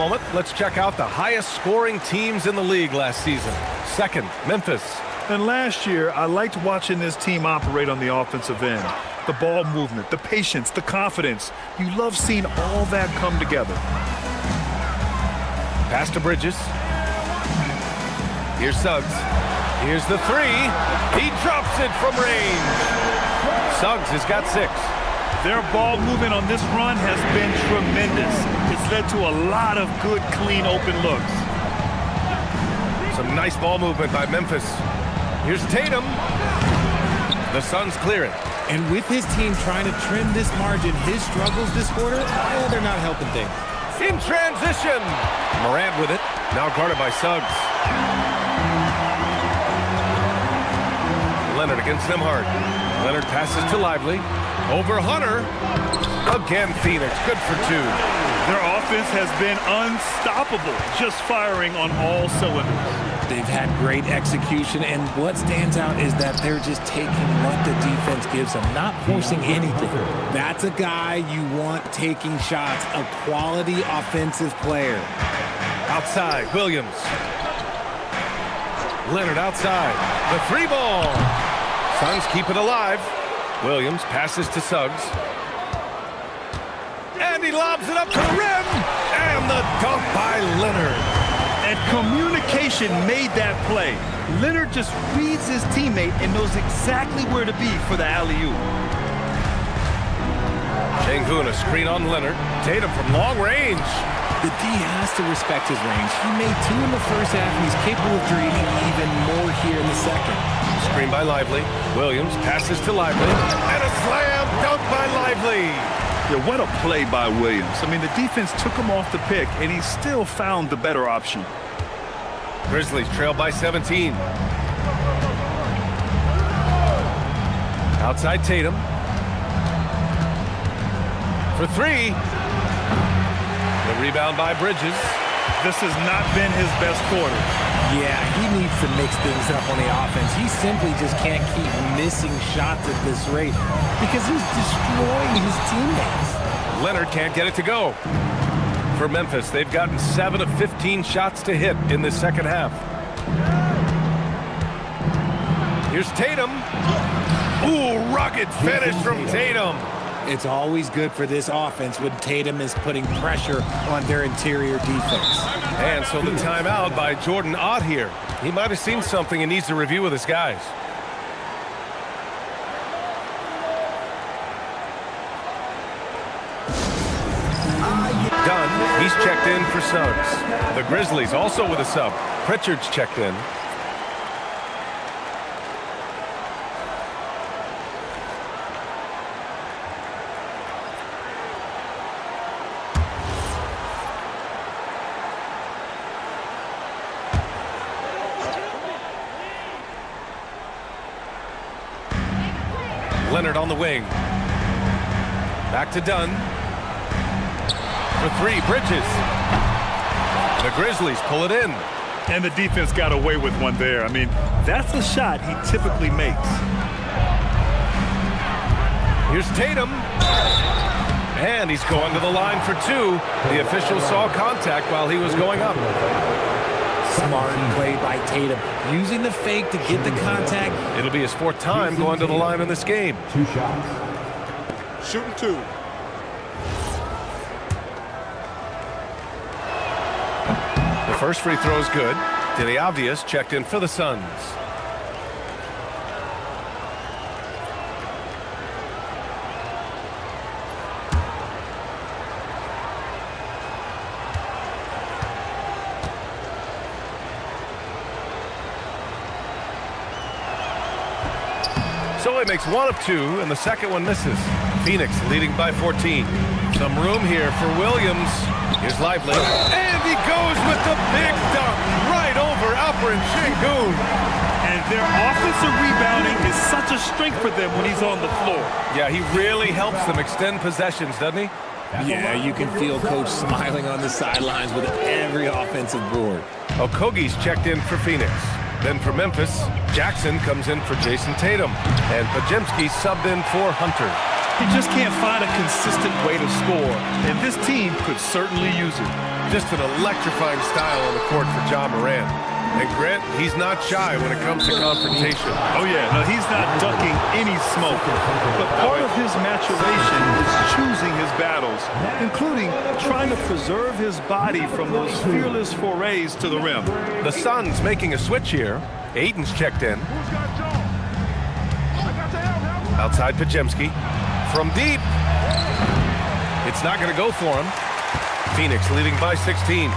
moment, let's check out the highest scoring teams in the league last season. Second, Memphis. And last year, I liked watching this team operate on the offensive end. The ball movement, the patience, the confidence. You love seeing all that come together. Pass to Bridges. Here's Suggs. Here's the three. He drops it from range. Suggs has got 6. Their ball movement on this run has been tremendous. It's led to a lot of good, clean, open looks. Some nice ball movement by Memphis. Here's Tatum. The Suns clear it. And with his team trying to trim this margin, his struggles this quarter, they're not helping things. In transition. Morant with it. Now guarded by Suggs. Leonard against Nembhard. Leonard passes to Lively. Over Hunter. Again, Phoenix. Good for 2. Their offense has been unstoppable, just firing on all cylinders. They've had great execution, and what stands out is that they're just taking what the defense gives them, not forcing anything. That's a guy you want taking shots, a quality offensive player. Outside, Williams. Leonard outside. The 3 ball. Suns keep it alive. Williams passes to Suggs. And he lobs it up to the rim. And the dunk by Leonard. And communication made that play. Leonard just reads his teammate and knows exactly where to be for the alley-oop. Şengün, a screen on Leonard. Tatum from long range. The D has to respect his range. He made 2 in the first half, and he's capable of creating even more here in the second. Screen by Lively. Williams passes to Lively. And a slam dunk by Lively. Yeah, what a play by Williams. I mean, the defense took him off the pick, and he still found the better option. Grizzlies trail by 17. Outside Tatum. For 3. The rebound by Bridges. This has not been his best quarter. Yeah, he needs to mix things up on the offense. He simply just can't keep missing shots at this rate because he's destroying his teammates. Leonard can't get it to go. For Memphis, they've gotten 7 of 15 shots to hit in the second half. Here's Tatum. Ooh, rugged finish from Tatum. It's always good for this offense when Tatum is putting pressure on their interior defense. And so the timeout by Jordan Ott here. He might have seen something and needs to review with his guys. Dunn, he's checked in for Suggs. The Grizzlies also with a sub. Pritchard's checked in. Leonard on the wing. Back to Dunn. For 3, Bridges. The Grizzlies pull it in. And the defense got away with one there. I mean, that's a shot he typically makes. Here's Tatum. And he's going to the line for 2. The official saw contact while he was going up. Smart play by Tatum, using the fake to get the contact. It'll be his 4th time going to the line in this game. 2 shots. Shooting 2. The first free throw is good. Diliavius checked in for the Suns. So he makes 1 of 2, and the second one misses. Phoenix leading by 14. Some room here for Williams. Here's Lively. And he goes with the big dunk right over Alperen Şengün. And their offensive rebounding is such a strength for them when he's on the floor. Yeah, he really helps them extend possessions, doesn't he? Yeah, you can feel Coach smiling on the sidelines with every offensive board. Okogie's checked in for Phoenix. Then for Memphis, Jackson comes in for Jason Tatum. And Podziemski subbed in for Hunter. He just can't find a consistent way to score, and this team could certainly use it. Just an electrifying style on the court for John Morant. And Grant, he's not shy when it comes to confrontation. Oh, yeah. No, he's not ducking any smoke. But part of his maturation is choosing his battles, including trying to preserve his body from those fearless forays to the rim. The Suns making a switch here. Ayton's checked in. Outside Podziemski. From deep. It's not going to go for him. Phoenix leading by 16.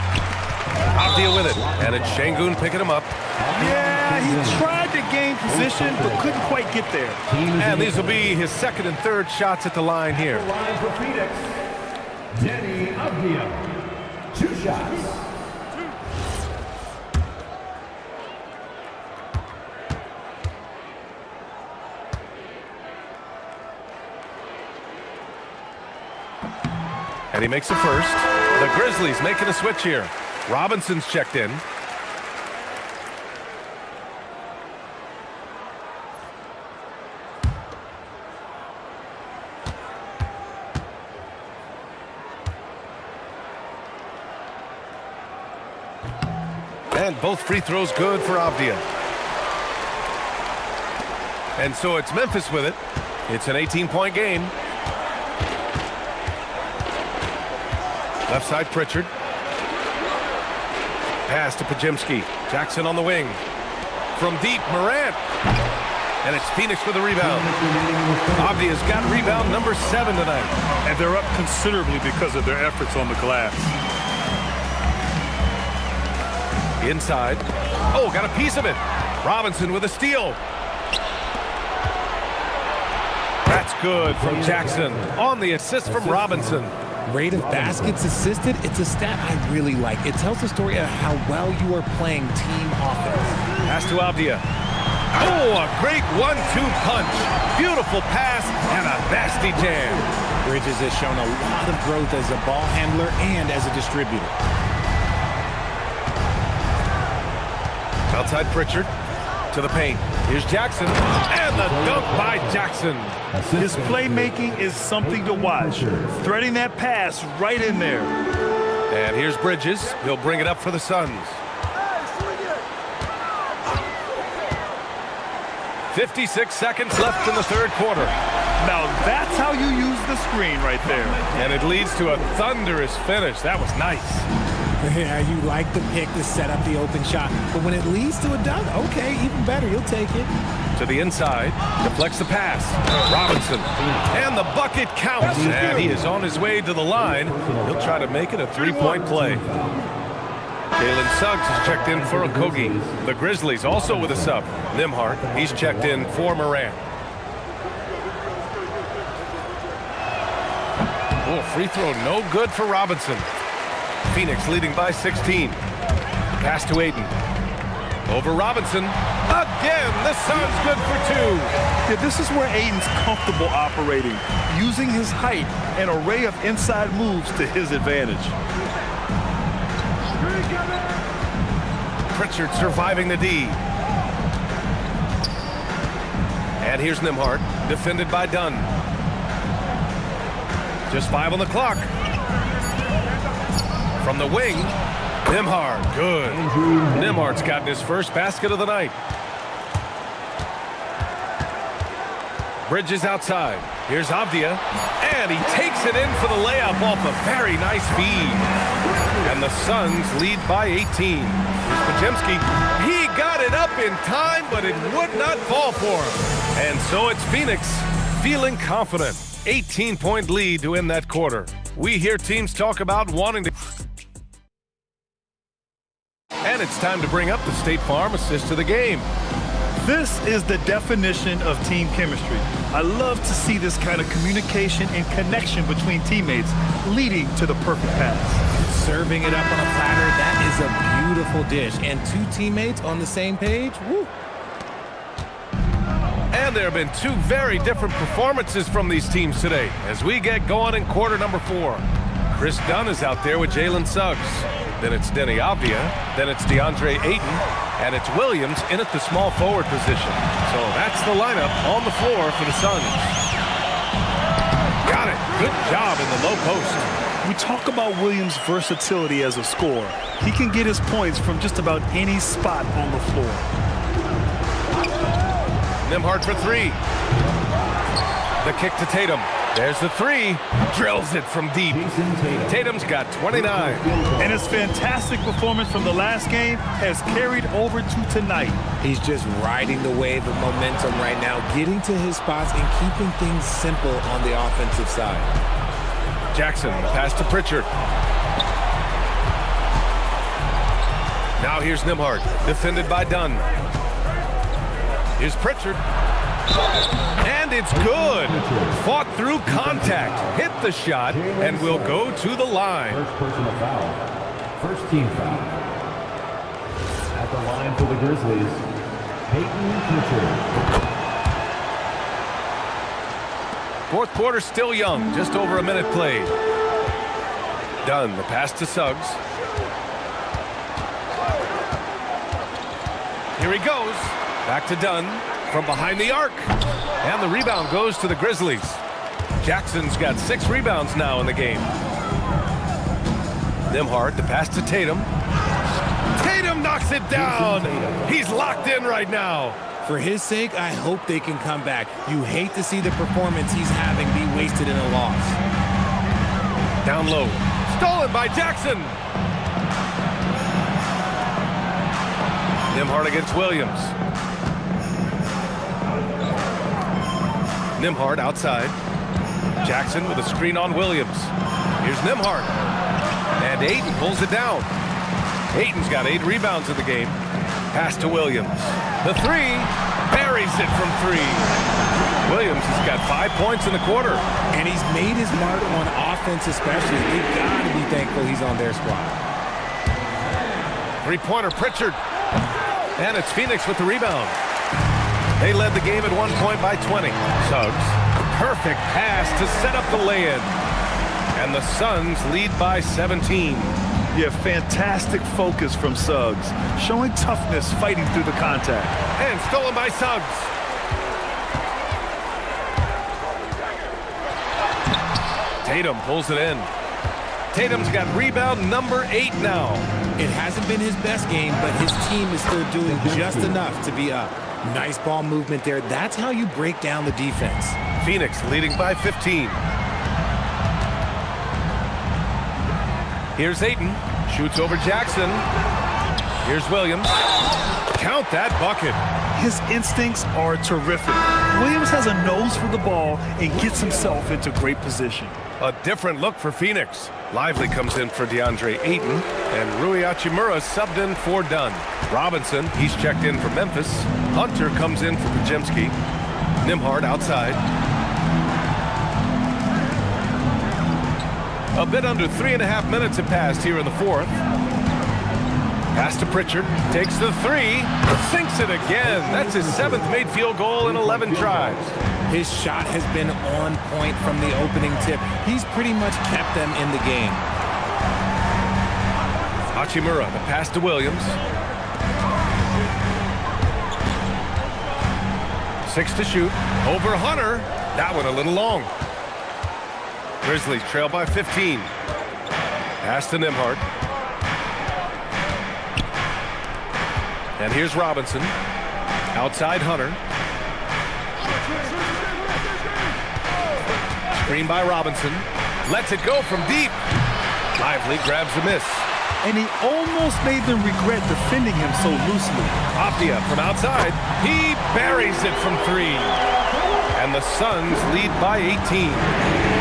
Avdia with it, and it's Şengün picking him up. Yeah, he tried to gain position, but couldn't quite get there. And these will be his second and third shots at the line here. Line for Phoenix. Deni Avdia. 2 shots. And he makes the first. The Grizzlies making a switch here. Robinson's checked in. And both free throws good for Avdia. And so it's Memphis with it. It's an 18-point game. Left side Pritchard. Pass to Podziemski. Jackson on the wing. From deep, Morant. And it's Phoenix with a rebound. Avdia's got rebound number 7 tonight. And they're up considerably because of their efforts on the glass. Inside. Oh, got a piece of it. Robinson with a steal. That's good from Jackson on the assist from Robinson. Rate of baskets assisted, it's a stat I really like. It tells the story of how well you are playing team offense. Pass to Avdia. Oh, a great 1-2 punch. Beautiful pass and a nasty jam. Bridges has shown a lot of growth as a ball handler and as a distributor. Outside Pritchard to the paint. Here's Jackson, and the dunk by Jackson. His playmaking is something to watch. Threading that pass right in there. And here's Bridges. He'll bring it up for the Suns. 56 seconds left in the third quarter. Now that's how you use the screen right there. And it leads to a thunderous finish. That was nice. Yeah, you like the pick to set up the open shot. But when it leads to a dunk, okay, even better, you'll take it. To the inside, deflects the pass. Robinson, and the bucket counts. And he is on his way to the line. He'll try to make it a three-point play. Jalen Suggs is checked in for Okogie. The Grizzlies also with a sub. Nembhard, he's checked in for Morant. Oh, free throw no good for Robinson. Phoenix leading by 16. Pass to Ayton. Over Robinson. Again, the Suns good for 2. Yeah, this is where Ayton's comfortable operating, using his height and array of inside moves to his advantage. Pritchard surviving the D. And here's Nembhard, defended by Dunn. Just 5 on the clock. From the wing, Nembhard, good. Nembhard's gotten his first basket of the night. Bridges outside. Here's Avdia, and he takes it in for the layup off a very nice feed. And the Suns lead by 18. Here's Podziemski. He got it up in time, but it would not fall for him. And so it's Phoenix feeling confident. 18-point lead to end that quarter. We hear teams talk about wanting to... And it's time to bring up the State Farm assist of the game. This is the definition of team chemistry. I love to see this kind of communication and connection between teammates leading to the perfect pass. Serving it up on a platter, that is a beautiful dish. And 2 teammates on the same page, woo. And there have been 2 very different performances from these teams today as we get going in quarter number 4. Chris Dunn is out there with Jalen Suggs. Then it's Deni Avdia. Then it's DeAndre Ayton. And it's Williams in at the small forward position. So that's the lineup on the floor for the Suns. Got it. Good job in the low post. We talk about Williams' versatility as a scorer. He can get his points from just about any spot on the floor. Nembhard for three. The kick to Tatum. There's the three. Drills it from deep. Tatum's got 29. And his fantastic performance from the last game has carried over to tonight. He's just riding the wave of momentum right now, getting to his spots and keeping things simple on the offensive side. Jackson, the pass to Pritchard. Now here's Nembhard, defended by Dunn. Here's Pritchard. And it's good. Fought through contact, hit the shot, and will go to the line. First personal foul. First team foul. At the line for the Grizzlies, Peyton Pritchard. Fourth quarter still young, just over a minute played. Dunn, the pass to Suggs. Here he goes. Back to Dunn from behind the arc. And the rebound goes to the Grizzlies. Jackson's got 6 rebounds now in the game. Nembhard, the pass to Tatum. Tatum knocks it down. He's locked in right now. For his sake, I hope they can come back. You hate to see the performance he's having be wasted in a loss. Down low. Stolen by Jackson. Nembhard against Williams. Nembhard outside. Jackson with a screen on Williams. Here's Nembhard. And Ayton pulls it down. Ayton's got 8 rebounds in the game. Pass to Williams. The three. Buries it from 3. Williams has got 5 points in the quarter. And he's made his mark on offense especially. They've got to be thankful he's on their squad. Three-pointer Pritchard. And it's Phoenix with the rebound. They led the game at one point by 20. Suggs, perfect pass to set up the lay-in. And the Suns lead by 17. Yeah, fantastic focus from Suggs, showing toughness fighting through the contact. And stolen by Suggs. Tatum pulls it in. Tatum's got rebound number 8 now. It hasn't been his best game, but his team is still doing just enough to be up. Nice ball movement there. That's how you break down the defense. Phoenix leading by 15. Here's Ayton. Shoots over Jackson. Here's Williams. Count that bucket. His instincts are terrific. Williams has a nose for the ball and gets himself into great position. A different look for Phoenix. Lively comes in for DeAndre Ayton, and Rui Hachimura subbed in for Dunn. Robinson, he's checked in for Memphis. Hunter comes in for Podziemski. Nembhard outside. A bit under 3.5 minutes have passed here in the fourth. Pass to Pritchard, takes the three, sinks it again. That's his 7th made field goal in 11 tries. His shot has been on point from the opening tip. He's pretty much kept them in the game. Hachimura, the pass to Williams. 6 to shoot. Over Hunter. That one a little long. Grizzlies trail by 15. Pass to Nembhard. And here's Robinson. Outside Hunter. Screen by Robinson. Lets it go from deep. Lively grabs the miss. And he almost made them regret defending him so loosely. Aptia from outside. He buries it from 3. And the Suns lead by 18.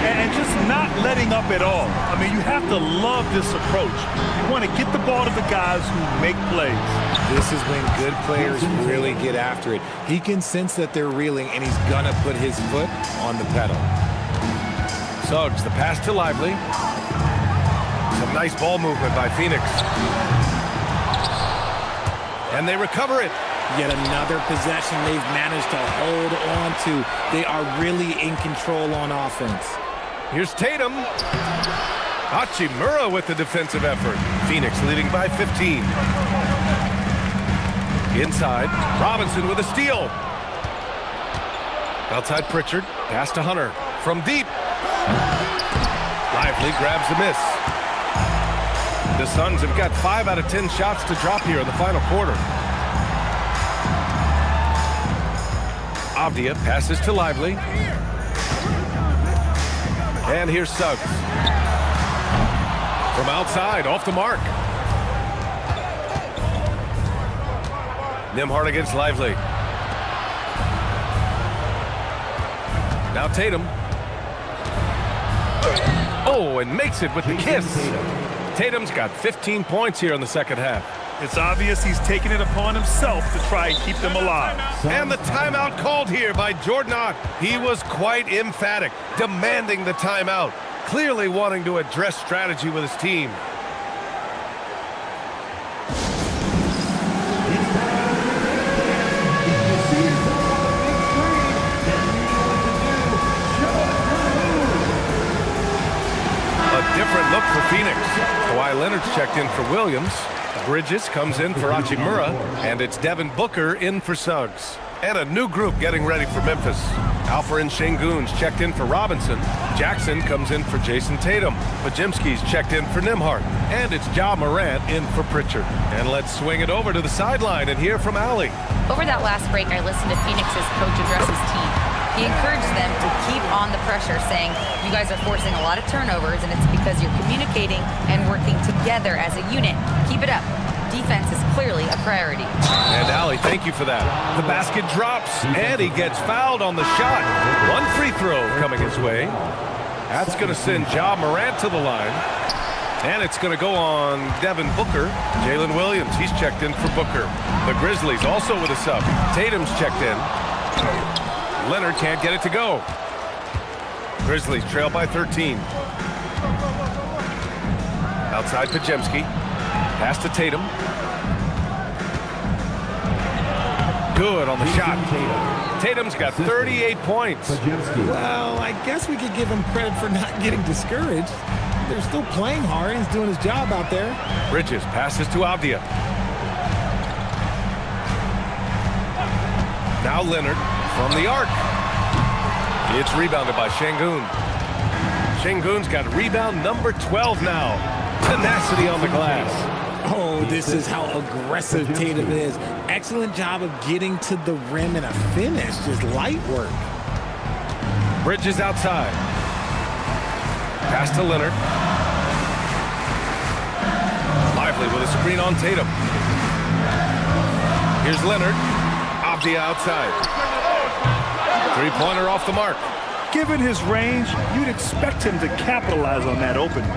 And just not letting up at all. I mean, you have to love this approach. You want to get the ball to the guys who make plays. This is when good players really get after it. He can sense that they're reeling, and he's going to put his foot on the pedal. Suggs, the pass to Lively. Some nice ball movement by Phoenix. And they recover it. Yet another possession they've managed to hold on to. They are really in control on offense. Here's Tatum. Hachimura with the defensive effort. Phoenix leading by 15. Inside, Robinson with a steal. Outside Pritchard, pass to Hunter. From deep. Lively grabs a miss. The Suns have got 5 out of 10 shots to drop here in the final quarter. Avdia passes to Lively. And here's Suggs. From outside, off the mark. Nembhard against Lively. Now Tatum. Oh, and makes it with the kiss. Tatum's got 15 points here in the second half. It's obvious he's taking it upon himself to try and keep them alive. And the timeout called here by Jordan Ott. He was quite emphatic, demanding the timeout, clearly wanting to address strategy with his team. Different look for Phoenix. Kawhi Leonard's checked in for Williams. Bridges comes in for Hachimura. And it's Devin Booker in for Suggs. And a new group getting ready for Memphis. Alperen Sengun's checked in for Robinson. Jackson comes in for Jason Tatum. Podziemski's checked in for Nembhard. And it's Ja Morant in for Pritchard. And let's swing it over to the sideline and hear from Allie. Over that last break, I listened to Phoenix's coach address his team. He encouraged them to keep on the pressure, saying, you guys are forcing a lot of turnovers, and it's because you're communicating and working together as a unit. Keep it up. Defense is clearly a priority. And Allie, thank you for that. The basket drops, and he gets fouled on the shot. One free throw coming his way. That's going to send Ja Morant to the line. And it's going to go on Devin Booker. Jalen Williams, he's checked in for Booker. The Grizzlies also with a sub. Tatum's checked in. Leonard can't get it to go. Grizzlies trail by 13. Outside Podziemski. Pass to Tatum. Good on the shot. Tatum's got 38 points. Well, I guess we could give him credit for not getting discouraged. They're still playing hard. He's doing his job out there. Bridges passes to Avdia. Now Leonard from the arc. It's rebounded by Sengun. Sengun's got rebound number 12 now. Tenacity on the glass. Oh, this is how aggressive Tatum is. Excellent job of getting to the rim and a finish. Just light work. Bridges outside. Pass to Leonard. Lively with a screen on Tatum. Here's Leonard. Avdia outside. Three-pointer off the mark. Given his range, you'd expect him to capitalize on that opening.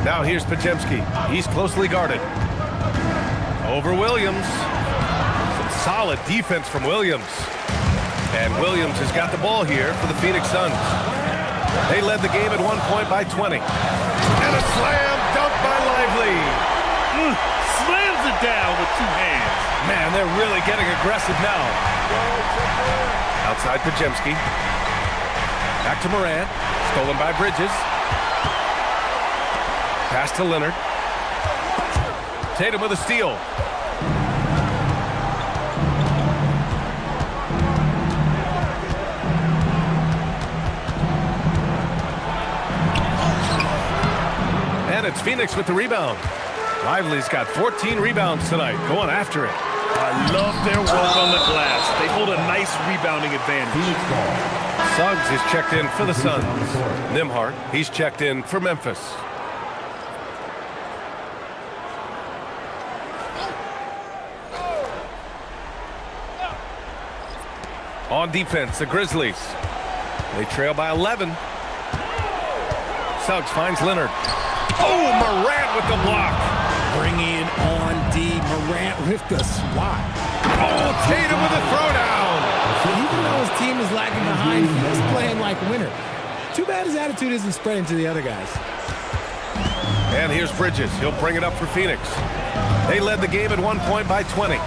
Now here's Podziemski. He's closely guarded. Over Williams. Some solid defense from Williams. And Williams has got the ball here for the Phoenix Suns. They led the game at 1 point by 20. And a slam dunk by Lively. Slams it down with two hands. Man, they're really getting aggressive now. Outside Podziemski. Back to Morant. Stolen by Bridges. Pass to Leonard. Tatum with a steal. And it's Phoenix with the rebound. Lively's got 14 rebounds tonight, going after it. I love their work on the glass. They hold a nice rebounding advantage. Suggs is checked in for the Suns. Nembhard, he's checked in for Memphis. On defense, the Grizzlies. They trail by 11. Suggs finds Leonard. Oh, Morant with the block. Bringing on D. Morant with the swat. Oh, Tatum with a throwdown. Even though his team is lagging behind, he's playing like a winner. Too bad his attitude isn't spreading to the other guys. And here's Bridges. He'll bring it up for Phoenix. They led the game at 1 point by 20.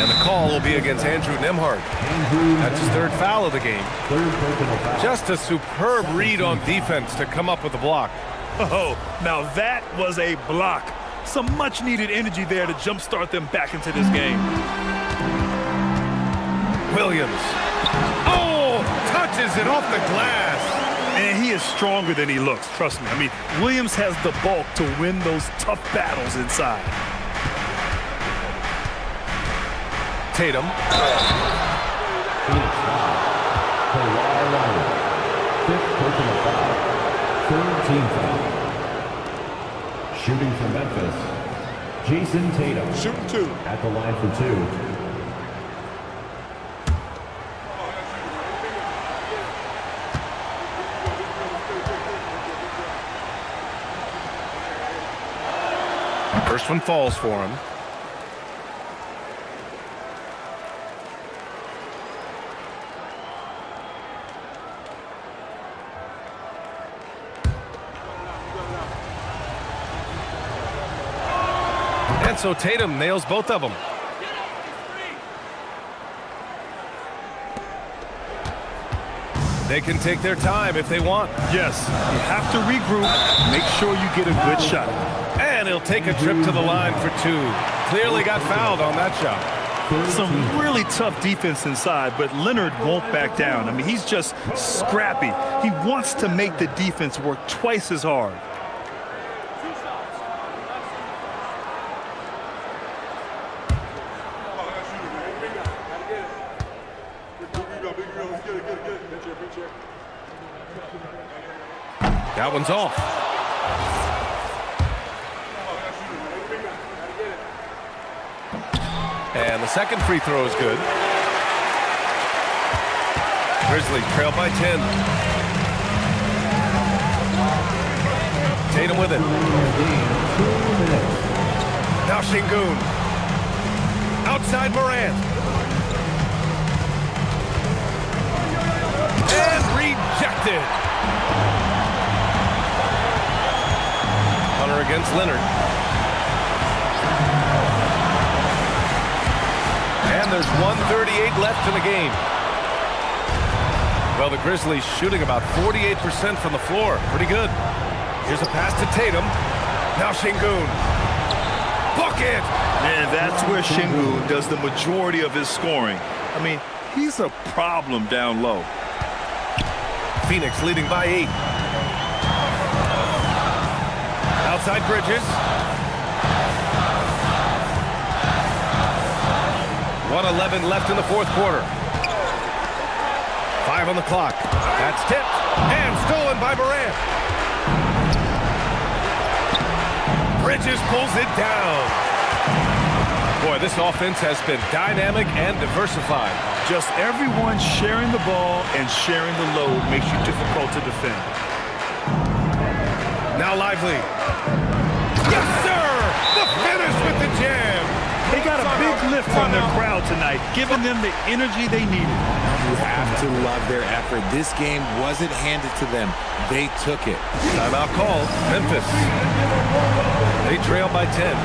And the call will be against Andrew Nembhard. That's his third foul of the game. Just a superb read on defense to come up with the block. Oh, now that was a block. Some much-needed energy there to jumpstart them back into this game. Williams. Oh, touches it off the glass. And he is stronger than he looks, trust me. I mean, Williams has the bulk to win those tough battles inside. Tatum. Phoenix foul. Kawhi Leonard. 5th personal foul. 3rd team foul. Shooting for Memphis, Jason Tatum. Shooting 2. At the line for 2. First one falls for him. And so Tatum nails both of them. They can take their time if they want. Yes, you have to regroup. Make sure you get a good shot. And he'll take a trip to the line for 2. Clearly got fouled on that shot. Some really tough defense inside, but Leonard won't back down. I mean, he's just scrappy. He wants to make the defense work twice as hard. That one's off. And the second free throw is good. Grizzlies trail by 10. Tatum with it. Now Şengün. Outside Morant. And rejected. Hunter against Leonard. And there's 1:38 left in the game. Well, the Grizzlies shooting about 48% from the floor. Pretty good. Here's a pass to Tatum. Now Şengün. Bucket! And that's where Şengün does the majority of his scoring. I mean, he's a problem down low. Phoenix leading by 8. Outside Bridges. 1:11 left in the fourth quarter. 5 on the clock. That's tipped and stolen by Morant. Bridges pulls it down. Boy, this offense has been dynamic and diversified. Just everyone sharing the ball and sharing the load makes you difficult to defend. Now Lively. Yes, sir! The finish with the jam. They got a big lift on their crowd tonight, giving them the energy they needed. You have to love their effort. This game wasn't handed to them. They took it. Timeout called. Memphis. They trail by 10.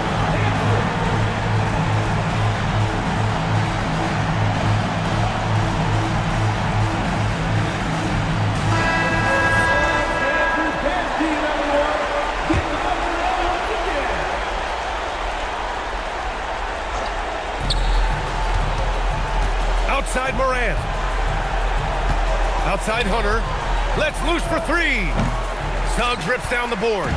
Outside Morant. Outside Hunter. Let's loose for 3. Suggs rips down the board.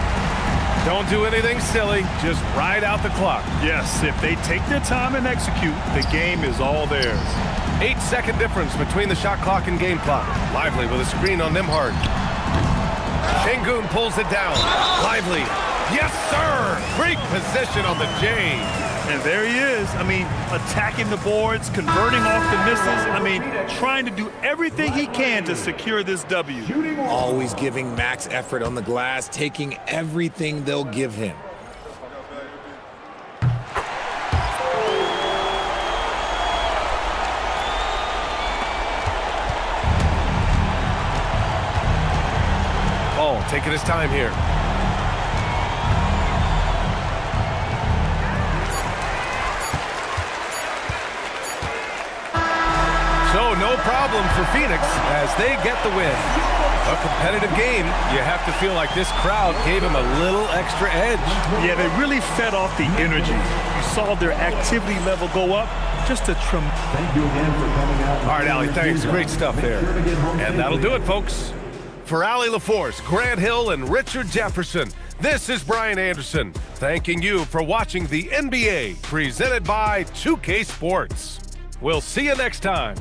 Don't do anything silly. Just ride out the clock. Yes, if they take their time and execute, the game is all theirs. 8-second difference between the shot clock and game clock. Lively with a screen on Nembhard. Şengün pulls it down. Lively. Yes, sir! Great position on the J. And there he is. I mean, attacking the boards, converting off the misses. I mean, trying to do everything he can to secure this W. Always giving max effort on the glass, taking everything they'll give him. Ball taking his time here. So no no problem for Phoenix as they get the win. A competitive game. You have to feel like this crowd gave him a little extra edge. Yeah, they really fed off the energy. You saw their activity level go up. Just a tremendous. Thank you again for coming out. All right, Allie, thanks. Great stuff there. And that'll do it, folks. For Allie LaForce, Grant Hill, and Richard Jefferson, this is Brian Anderson, thanking you for watching the NBA presented by 2K Sports. We'll see you next time.